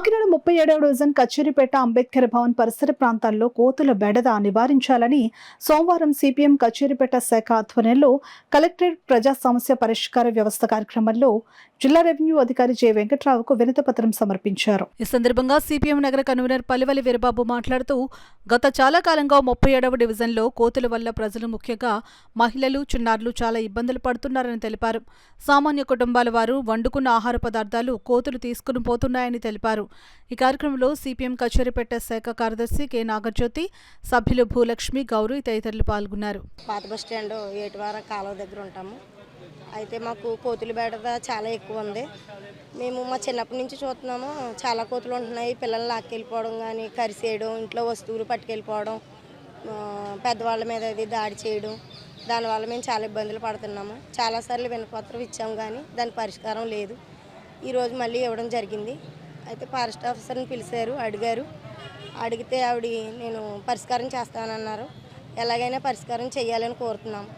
Kakinada 37వ division కచ్చేరిపేట Ambedkar Bhavan పరిసర ప్రాంతాల్లో కోతుల బెడద నివారించాలని సోమవారం సిపిఎం కచ్చేరిపేట శాఖ ఆధ్వర్యంలో కలెక్టరేట్ ప్రజా సమస్య పరిష్కార వ్యవస్థ కార్యక్రమంలో జిల్లా రెవెన్యూ అధికారి జె వెంకట్రావుకు వినతిపత్రం సమర్పించారు. ఈ సందర్భంగా సిపిఎం నగర కన్వీనర్ పల్లివలి వీరబాబు మాట్లాడుతూ గత చాలా కాలంగా 37వ డివిజన్లో కోతుల వల్ల ప్రజలు ముఖ్యంగా మహిళలు చిన్నారులు చాలా ఇబ్బందులు పడుతున్నారని తెలిపారు. సామాన్య కుటుంబాల వారు వండుకున్న ఆహార పదార్థాలు కోతులు తీసుకుని పోతున్నాయని తెలిపారు. ఈ కార్యక్రమంలో సిపిఎం కచ్చేరిపేట శాఖ కార్యదర్శి కె నాగజ్యోతి, సభ్యులు భూలక్ష్మి, గౌరీ తదితరులు పాల్గొన్నారు. పాత బస్ స్టాండ్ ఏటివార కాలువ దగ్గర ఉంటాము. అయితే మాకు కోతుల బెడద చాలా ఎక్కువ ఉంది. మేము మా చిన్నప్పటి నుంచి చూస్తున్నాము, చాలా కోతులు ఉంటున్నాయి. పిల్లల్ని లాక్కెళ్ళిపోవడం కానీ, కరిసేయడం, ఇంట్లో వస్తువులు పట్టుకెళ్ళిపోవడం, పెద్దవాళ్ళ మీద అది దాడి చేయడం, దానివల్ల మేము చాలా ఇబ్బందులు పడుతున్నాము. చాలాసార్లు వినపత్రం ఇచ్చాము కానీ దాని పరిష్కారం లేదు. ఈరోజు మళ్ళీ ఇవ్వడం జరిగింది. అయితే ఫారెస్ట్ ఆఫీసర్ని పిలిచారు, అడిగితే ఆవిడ నేను పరిష్కారం చేస్తానన్నారు. ఎలాగైనా పరిష్కారం చేయాలని కోరుతున్నాము.